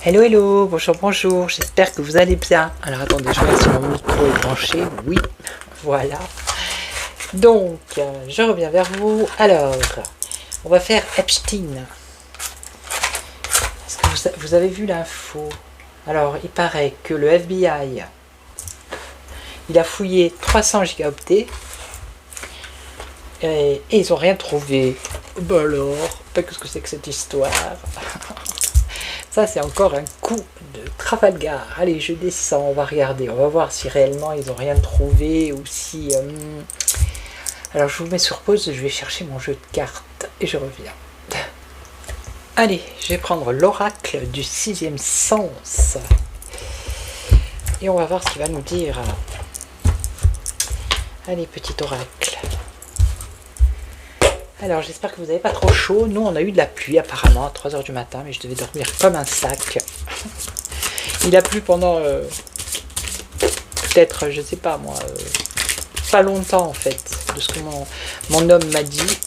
Hello, hello, bonjour, bonjour, j'espère que vous allez bien. Alors attendez, je regarde si mon micro est branché. Oui, voilà. Donc, je reviens vers vous. Alors, on va faire Epstein. Est-ce que vous avez vu l'info? Alors, il paraît que le FBI, il a fouillé 300 gigaoctets et ils n'ont rien trouvé. Ben alors, qu'est-ce que c'est que cette histoire? Ça, c'est encore un coup de Trafalgar. Allez, je descends, on va regarder. On va voir si réellement ils n'ont rien trouvé ou si... Alors, je vous mets sur pause, je vais chercher mon jeu de cartes et je reviens. Allez, je vais prendre l'oracle du 6e sens. Et on va voir ce qu'il va nous dire. Allez, petit oracle. Alors, j'espère que vous n'avez pas trop chaud. Nous, on a eu de la pluie apparemment à 3 h du matin, mais je devais dormir comme un sac. Il a plu pendant peut-être, je sais pas moi, pas longtemps en fait, de ce que mon homme m'a dit.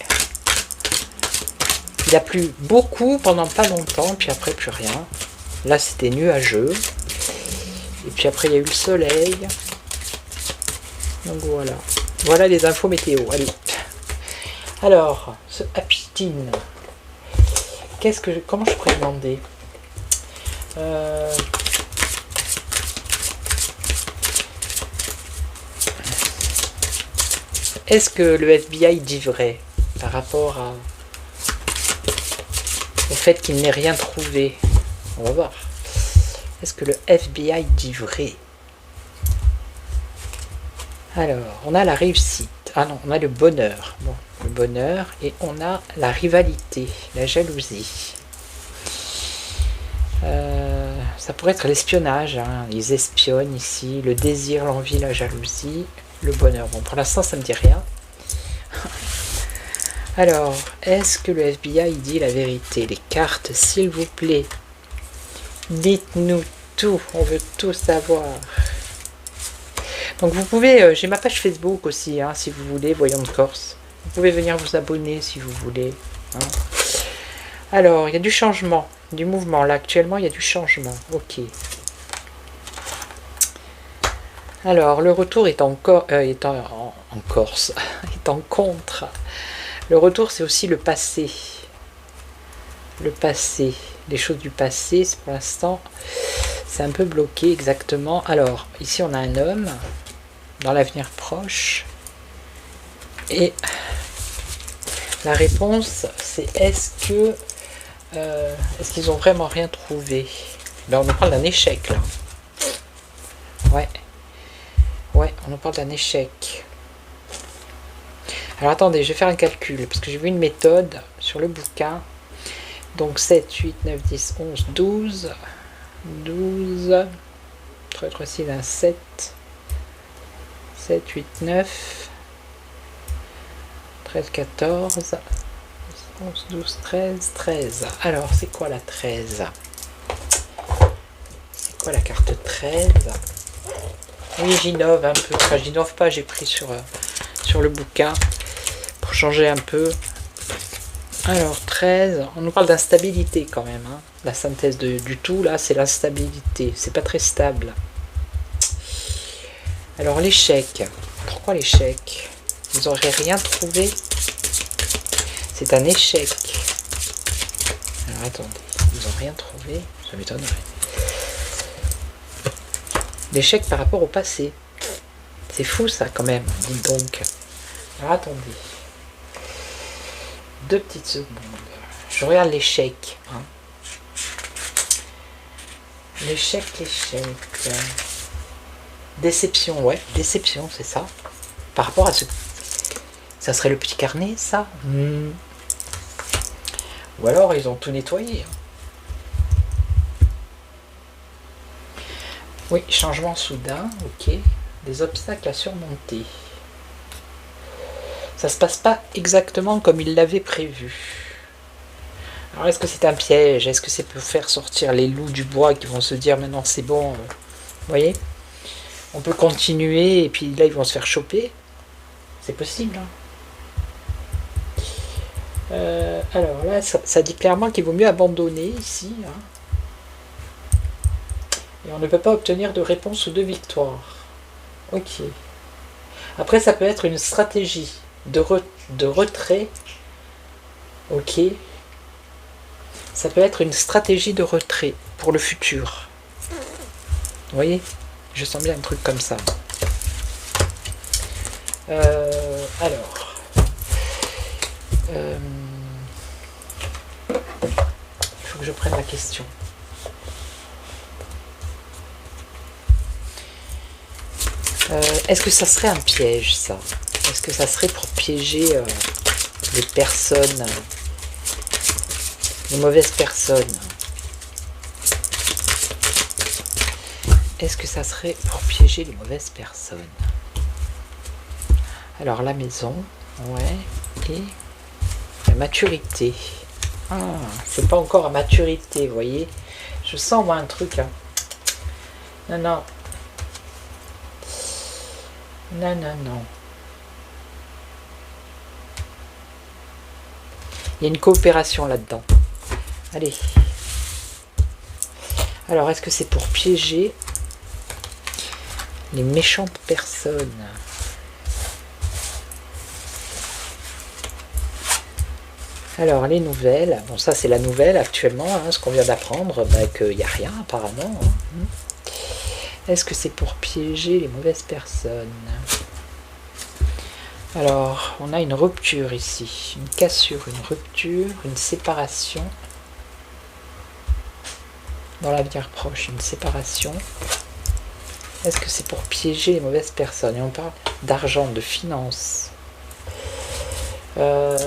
Il a plu beaucoup pendant pas longtemps, puis après plus rien. Là, c'était nuageux. Et puis après, il y a eu le soleil. Donc voilà. Voilà les infos météo. Allez. Alors, ce Epstein, comment je pourrais demander? Est-ce que le FBI dit vrai par rapport au fait qu'il n'ait rien trouvé? On va voir. Est-ce que le FBI dit vrai? Alors, on a la réussite. Ah non, on a le bonheur. Bon, le bonheur. Et on a la rivalité, la jalousie. Ça pourrait être l'espionnage. Hein. Ils espionnent ici. Le désir, l'envie, la jalousie. Le bonheur. Bon, pour l'instant, ça ne me dit rien. Alors, est-ce que le FBI dit la vérité? Les cartes, s'il vous plaît. Dites-nous tout. On veut tout savoir. Donc vous pouvez, j'ai ma page Facebook aussi, hein, si vous voulez, Voyons de Corse. Vous pouvez venir vous abonner si vous voulez. Hein. Alors, il y a du changement, du mouvement. Là, actuellement, il y a du changement. Ok. Alors, le retour est en Corse, est en contre. Le retour, c'est aussi le passé. Le passé. Les choses du passé, pour l'instant, c'est un peu bloqué exactement. Alors, ici, on a un homme dans l'avenir proche. Et la réponse, c'est est-ce qu'ils ont vraiment rien trouvé? Ben, on nous parle d'un échec, là. Ouais, on nous parle d'un échec. Alors, attendez, je vais faire un calcul, parce que j'ai vu une méthode sur le bouquin. Donc, 7, 8, 9, 10, 11, 12... 12, 3, 3, 6, 1, 7, 7, 8, 9, 13, 14, 11, 12, 13, 13. Alors, c'est quoi la 13? C'est quoi la carte 13? Oui, j'innove un peu. Enfin, j'innove pas, j'ai pris sur le bouquin pour changer un peu. Alors, 13, on nous parle d'instabilité quand même. Hein. La synthèse du tout, là, c'est l'instabilité. C'est pas très stable. Alors, l'échec. Pourquoi l'échec? Ils n'auraient rien trouvé? C'est un échec. Alors, attendez. Ils n'ont rien trouvé? Ça m'étonnerait. L'échec par rapport au passé. C'est fou, ça, quand même. Dites donc. Alors, attendez. 2 petites secondes. Je regarde l'échec. Hein. L'échec. Déception, ouais, déception, c'est ça. Par rapport à ce... Ça serait le petit carnet, ça. Ou alors, ils ont tout nettoyé. Oui, changement soudain, ok. Des obstacles à surmonter. Ça se passe pas exactement comme il l'avait prévu. Alors, est-ce que c'est un piège? Est-ce que c'est pour faire sortir les loups du bois qui vont se dire maintenant c'est bon, vous voyez? On peut continuer et puis là ils vont se faire choper. C'est possible. Alors là, ça dit clairement qu'il vaut mieux abandonner ici. Et on ne peut pas obtenir de réponse ou de victoire. Ok. Après, ça peut être une stratégie de retrait. Ok. Ça peut être une stratégie de retrait pour le futur. Vous voyez? Je sens bien un truc comme ça. Alors. Il faut que je prenne la question. Est-ce que ça serait un piège, ça? Est-ce que ça serait pour piéger les personnes, les mauvaises personnes? Est-ce que ça serait pour piéger les mauvaises personnes? Alors, la maison, ouais, et la maturité. Ah, c'est pas encore à maturité, vous voyez? Je sens, moi, un truc, hein. Non, non. Non, non, non. Il y a une coopération là-dedans. Allez. Alors, est-ce que c'est pour piéger les méchantes personnes? Alors, les nouvelles. Bon, ça, c'est la nouvelle actuellement, hein, ce qu'on vient d'apprendre, bah, qu'il n'y a rien, apparemment. Hein. Est-ce que c'est pour piéger les mauvaises personnes? Alors, on a une rupture ici, une cassure, une rupture, une séparation. Dans l'avenir proche, une séparation. Est-ce que c'est pour piéger les mauvaises personnes? Et on parle d'argent, de finances. Alors,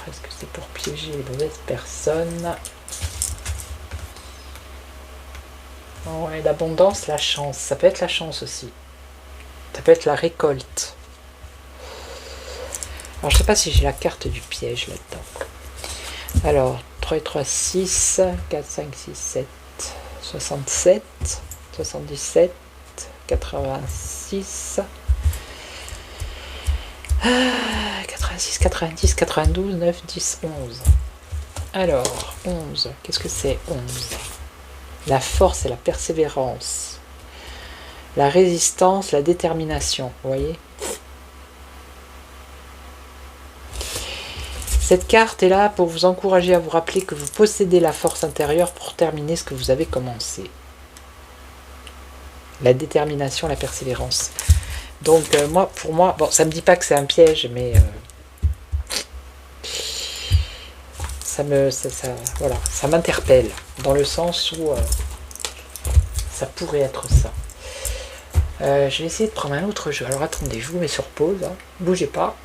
est-ce que c'est pour piéger les mauvaises personnes? Ouais, l'abondance, la chance. Ça peut être la chance aussi. Ça peut être la récolte. Alors, je ne sais pas si j'ai la carte du piège là-dedans. Alors, 3 et 3, 6, 4, 5, 6, 7, 67, 77, 86, 86, 90, 92, 9, 10, 11. Alors, 11, qu'est-ce que c'est 11? La force et la persévérance. La résistance, la détermination, vous voyez? Cette carte est là pour vous encourager à vous rappeler que vous possédez la force intérieure pour terminer ce que vous avez commencé. La détermination, la persévérance. Donc, pour moi, bon, ça ne me dit pas que c'est un piège, mais voilà, ça m'interpelle, dans le sens où ça pourrait être ça. Je vais essayer de prendre un autre jeu. Alors attendez, je vous mets sur pause, hein. Bougez pas.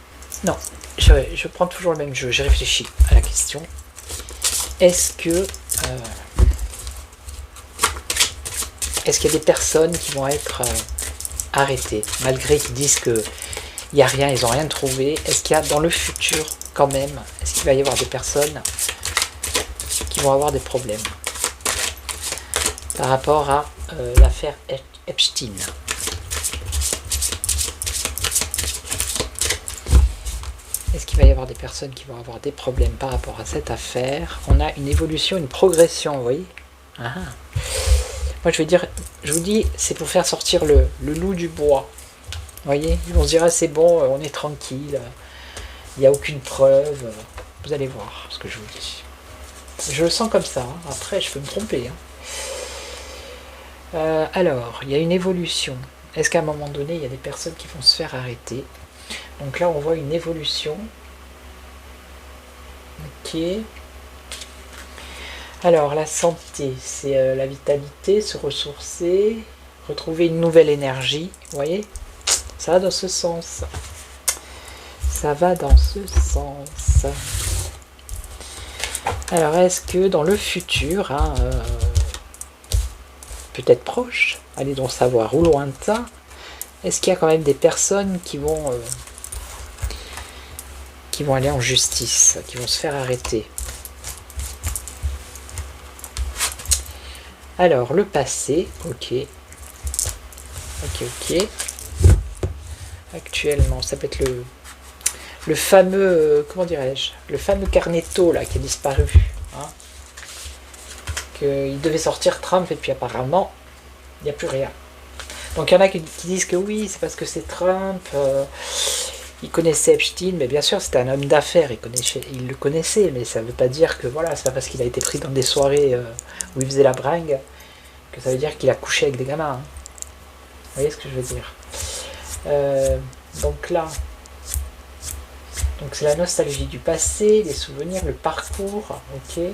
Non, je prends toujours le même jeu, je réfléchis à la question. Est-ce qu'il y a des personnes qui vont être arrêtées, malgré qu'ils disent qu'il n'y a rien, ils n'ont rien trouvé? Est-ce qu'il y a dans le futur, quand même, est-ce qu'il va y avoir des personnes qui vont avoir des problèmes par rapport à l'affaire Epstein? Est-ce qu'il va y avoir des personnes qui vont avoir des problèmes par rapport à cette affaire? On a une évolution, une progression, vous voyez? Moi, je vous dis, c'est pour faire sortir le loup du bois. Vous voyez? Ils vont se dire, ah, c'est bon, on est tranquille, il n'y a aucune preuve. Vous allez voir ce que je vous dis. Je le sens comme ça, hein. Après, je peux me tromper. Hein. Alors, il y a une évolution. Est-ce qu'à un moment donné, il y a des personnes qui vont se faire arrêter? Donc là, on voit une évolution. Ok. Alors, la santé, c'est la vitalité, se ressourcer, retrouver une nouvelle énergie. Vous voyez? Ça va dans ce sens. Ça va dans ce sens. Alors, est-ce que dans le futur, hein, peut-être proche, allez donc savoir, ou lointain, est-ce qu'il y a quand même des personnes qui vont aller en justice, qui vont se faire arrêter? Alors, le passé, ok. Ok. Actuellement, ça peut être le fameux, comment dirais-je, le fameux Carnetto là qui a disparu. Hein, qu'il devait sortir Trump et puis apparemment, il n'y a plus rien. Donc il y en a qui disent que oui, c'est parce que c'est Trump, il connaissait Epstein, mais bien sûr c'était un homme d'affaires, il le connaissait, mais ça ne veut pas dire que voilà, c'est pas parce qu'il a été pris dans des soirées où il faisait la bringue que ça veut dire qu'il a couché avec des gamins. Hein. Vous voyez ce que je veux dire? Donc là, donc c'est la nostalgie du passé, les souvenirs, le parcours, ok.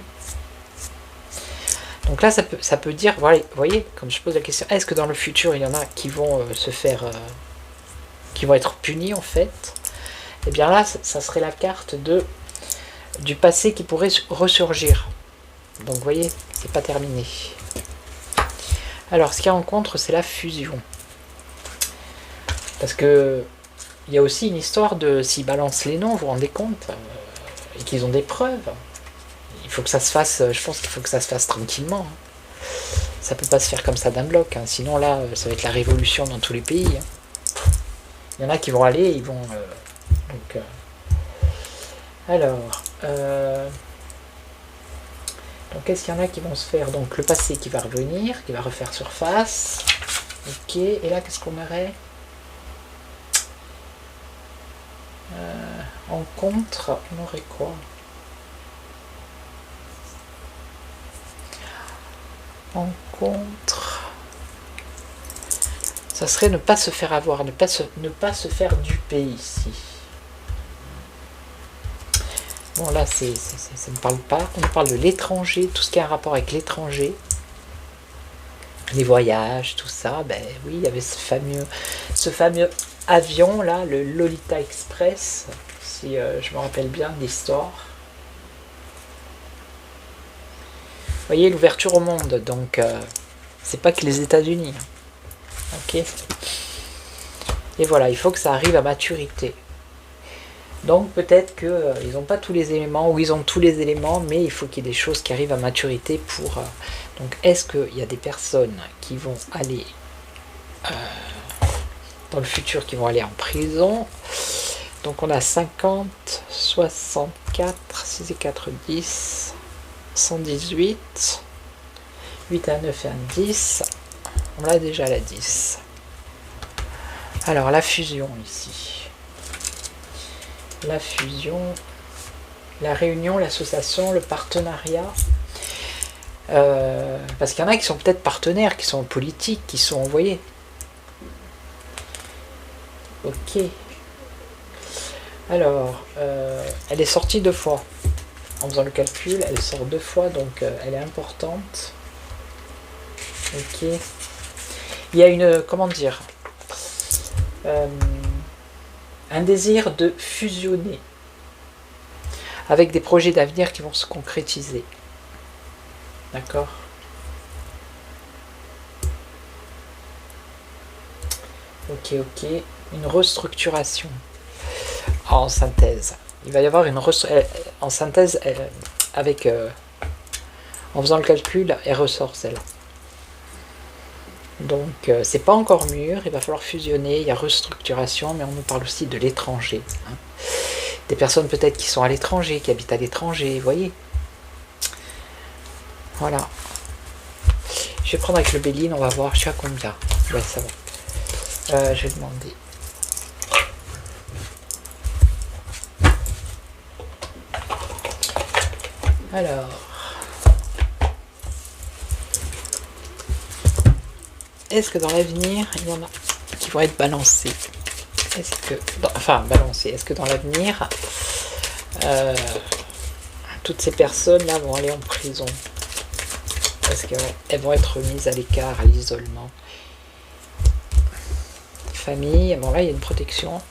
Donc là, ça peut dire, voilà, vous voyez, comme je pose la question, est-ce que dans le futur, il y en a qui vont se faire, qui vont être punis en fait? Et bien là, ça serait la carte du passé qui pourrait ressurgir. Donc vous voyez, c'est pas terminé. Alors, ce qu'il y a en contre, c'est la fusion. Parce que il y a aussi une histoire de s'ils balancent les noms, vous vous rendez compte, et qu'ils ont des preuves. Il faut que ça se fasse, je pense qu'il faut que ça se fasse tranquillement. Ça peut pas se faire comme ça d'un bloc, hein. Sinon là, ça va être la révolution dans tous les pays. Hein. Il y en a qui vont aller, ils vont... alors, donc est-ce qu'il y en a qui vont se faire donc le passé qui va revenir, qui va refaire surface. Ok, et là qu'est-ce qu'on aurait en contre, on aurait quoi? En contre, ça serait ne pas se faire avoir, ne pas se faire duper ici. Bon là, ça ne parle pas. On parle de l'étranger, tout ce qui a un rapport avec l'étranger. Les voyages, tout ça. Ben oui, il y avait ce fameux avion là, le Lolita Express, si je me rappelle bien de l'histoire. Vous voyez, l'ouverture au monde, donc c'est pas que les États-Unis. Hein. Ok. Et voilà, il faut que ça arrive à maturité. Donc peut-être qu'ils n'ont pas tous les éléments, ou ils ont tous les éléments, mais il faut qu'il y ait des choses qui arrivent à maturité pour... donc est-ce qu'il y a des personnes qui vont aller dans le futur, qui vont aller en prison? Donc on a 50, 64, 6 et 4, 10, 118, 8 à 9 et 1, 10. On l'a déjà la 10. Alors la fusion ici. La fusion, la réunion, l'association, le partenariat. Parce qu'il y en a qui sont peut-être partenaires, qui sont politiques, qui sont envoyés. Ok. Alors, elle est sortie 2 fois. En faisant le calcul, elle sort 2 fois, donc elle est importante. Ok. Il y a une, comment dire, un désir de fusionner avec des projets d'avenir qui vont se concrétiser. D'accord? Ok. Une restructuration. En synthèse. Il va y avoir une en synthèse avec... en faisant le calcul, elle ressort celle-là. Donc c'est pas encore mûr, il va falloir fusionner, il y a restructuration, mais on nous parle aussi de l'étranger. Hein. Des personnes peut-être qui sont à l'étranger, qui habitent à l'étranger, vous voyez. Voilà. Je vais prendre avec le Béline, on va voir, je suis à combien. Ouais, ça va. Je vais demander. Alors... est-ce que dans l'avenir, il y en a qui vont être balancés? Est-ce que... balancés. Est-ce que dans l'avenir, toutes ces personnes-là vont aller en prison? parce qu'elles vont être mises à l'écart, à l'isolement. Famille, bon là il y a une protection.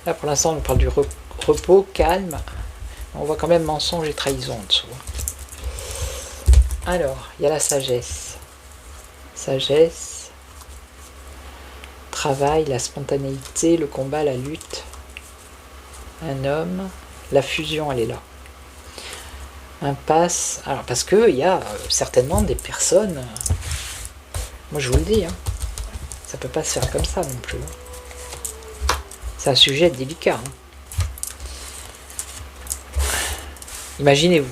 Là pour l'instant on parle du repos, calme. On voit quand même mensonge et trahison en dessous. Alors, il y a la sagesse. Sagesse, travail, la spontanéité, le combat, la lutte. Un homme, la fusion, elle est là. Impasse, alors parce qu'il y a certainement des personnes, moi je vous le dis, hein, ça peut pas se faire comme ça non plus. C'est un sujet délicat. Hein. Imaginez-vous,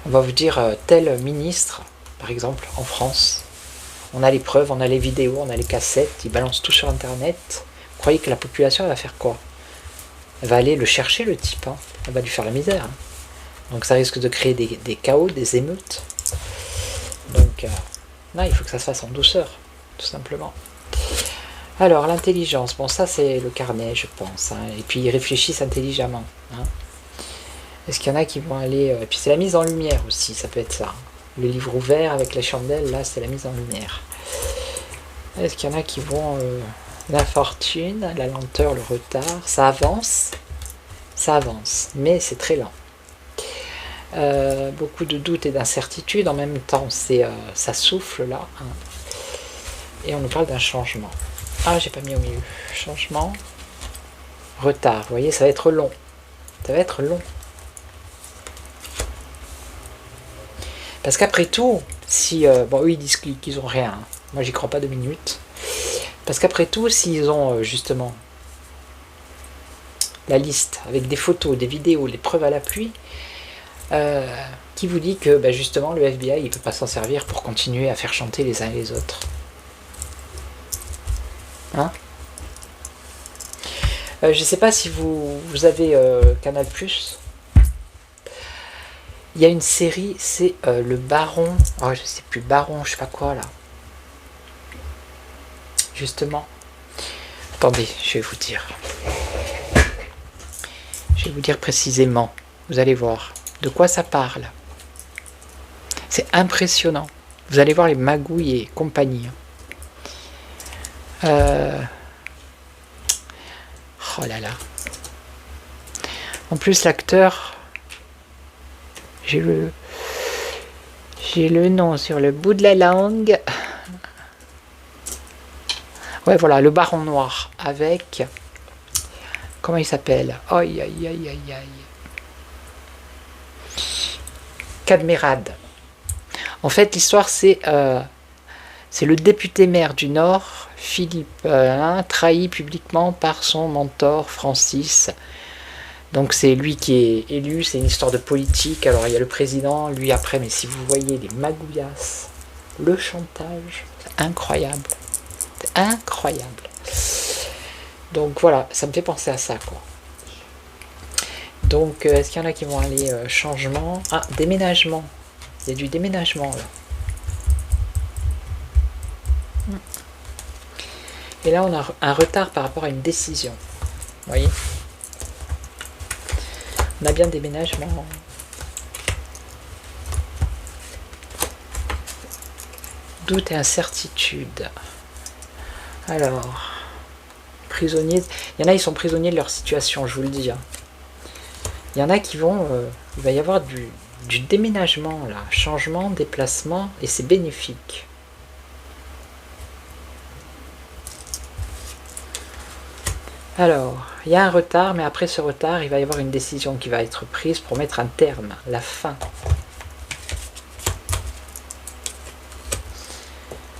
on va vous dire tel ministre, par exemple en France, on a les preuves, on a les vidéos, on a les cassettes, ils balancent tout sur internet. Vous croyez que la population elle va faire quoi? Elle va aller le chercher le type, hein. Elle va lui faire la misère. Hein. Donc ça risque de créer des chaos, des émeutes. Donc là il faut que ça se fasse en douceur, tout simplement. Alors l'intelligence, bon ça c'est le carnet je pense, hein. Et puis ils réfléchissent intelligemment. Hein. Est-ce qu'il y en a qui vont aller... Et puis c'est la mise en lumière aussi, ça peut être ça. Le livre ouvert avec les chandelles, là c'est la mise en lumière. Est-ce qu'il y en a qui vont... la fortune, la lenteur, le retard, ça avance, mais c'est très lent. Beaucoup de doutes et d'incertitudes, en même temps ça souffle là. Hein. Et on nous parle d'un changement. Ah, j'ai pas mis au milieu. Changement, retard, vous voyez, ça va être long. Ça va être long. Parce qu'après tout, si... bon, eux, ils disent qu'ils ont rien. Hein. Moi, j'y crois pas 2 minutes. Parce qu'après tout, s'ils ont justement la liste avec des photos, des vidéos, les preuves à l'appui, qui vous dit que justement le FBI il peut pas s'en servir pour continuer à faire chanter les uns et les autres. Hein? Je sais pas si vous avez Canal+. Il y a une série, c'est le Baron, oh je sais plus, Baron, je sais pas quoi là. Justement. Attendez, je vais vous dire. Je vais vous dire précisément. Vous allez voir de quoi ça parle. C'est impressionnant. Vous allez voir les magouilles et compagnie. Oh là là. En plus, l'acteur, j'ai le nom sur le bout de la langue. Ouais, voilà, le Baron Noir, avec... Comment il s'appelle? Aïe, aïe, aïe, aïe, aïe. Cadmerade. En fait, l'histoire, c'est le député maire du Nord, Philippe, trahi publiquement par son mentor, Francis. Donc c'est lui qui est élu, c'est une histoire de politique. Alors il y a le président, lui après, mais si vous voyez les magouillasses, le chantage, c'est incroyable. Incroyable. Donc voilà, ça me fait penser à ça quoi. Donc est-ce qu'il y en a qui vont aller changement? Ah, déménagement. Il y a du déménagement là. Et là on a un retard par rapport à une décision. Vous voyez? On a bien déménagement. Doute et incertitude. Alors, prisonniers, il y en a, ils sont prisonniers de leur situation, je vous le dis. Hein. Il y en a qui vont, il va y avoir du déménagement, là, changement, déplacement, et c'est bénéfique. Alors, il y a un retard, mais après ce retard, il va y avoir une décision qui va être prise pour mettre un terme, la fin.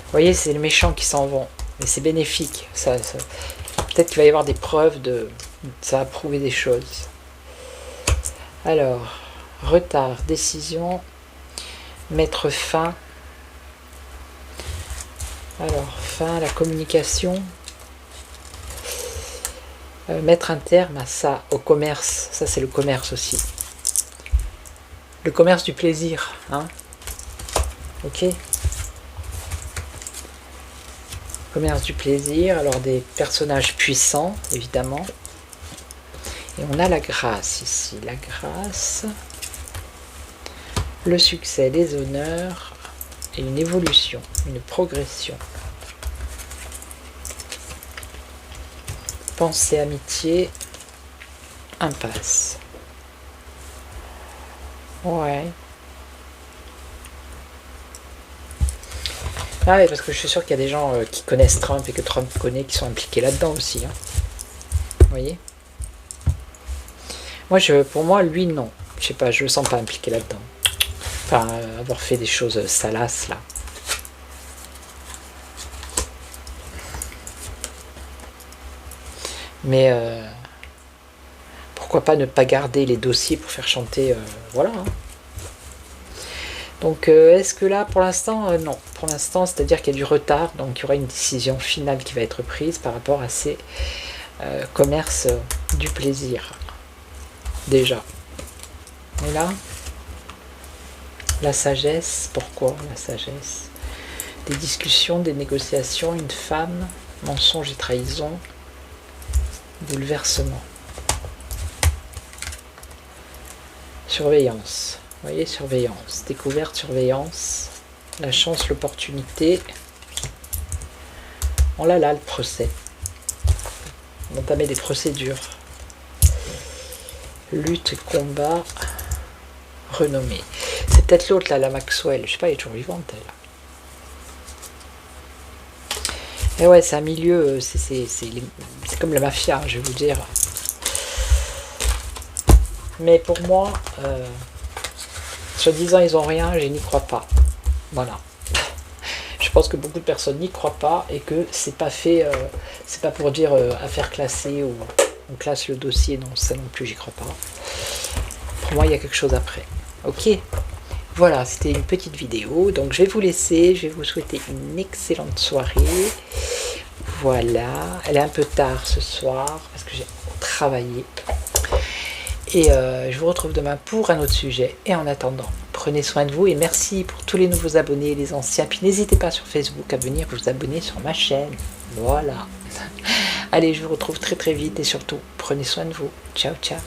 Vous voyez, c'est les méchants qui s'en vont. Mais c'est bénéfique. Peut-être qu'il va y avoir des preuves ça va prouver des choses. Alors, retard, décision, mettre fin. Alors, fin, la communication. Mettre un terme à ça, au commerce. Ça, c'est le commerce aussi. Le commerce du plaisir. Hein? Ok? Commerce du plaisir, alors des personnages puissants, évidemment. Et on a la grâce ici. La grâce, le succès, les honneurs et une évolution, une progression. Pensée, amitié, impasse. Ouais. Ah oui, parce que je suis sûr qu'il y a des gens qui connaissent Trump et que Trump connaît, qui sont impliqués là-dedans aussi. Hein. Vous voyez? Moi, pour moi, lui, non. Je sais pas, je le sens pas impliqué là-dedans. Enfin, avoir fait des choses salaces, là. Mais pourquoi pas ne pas garder les dossiers pour faire chanter, voilà. Hein. Donc est-ce que là pour l'instant non, pour l'instant c'est-à-dire qu'il y a du retard, donc il y aura une décision finale qui va être prise par rapport à ces commerces du plaisir déjà. Et là la sagesse, pourquoi la sagesse? Des discussions, des négociations, une femme, mensonge et trahison, bouleversement, surveillance. Vous voyez, surveillance, découverte, surveillance, la chance, l'opportunité. Oh là là, le procès. On entamer des procédures. Lutte, combat, renommée. C'est peut-être l'autre là, la Maxwell. Je sais pas, elle est toujours vivante elle. Et ouais, c'est un milieu, c'est comme la mafia, je vais vous dire. Mais pour moi, soi-disant ils ont rien, je n'y crois pas. Voilà. Je pense que beaucoup de personnes n'y croient pas et que c'est pas fait, c'est pas pour dire affaire classée ou on classe le dossier, non, ça non plus j'y crois pas. Pour moi il y a quelque chose après. Ok, voilà, c'était une petite vidéo, donc je vais vous laisser, je vais vous souhaiter une excellente soirée. Voilà, elle est un peu tard ce soir parce que j'ai travaillé. Et je vous retrouve demain pour un autre sujet. Et en attendant, prenez soin de vous et merci pour tous les nouveaux abonnés et les anciens. Puis n'hésitez pas sur Facebook à venir vous abonner sur ma chaîne. Voilà. Allez, je vous retrouve très très vite et surtout, prenez soin de vous. Ciao, ciao.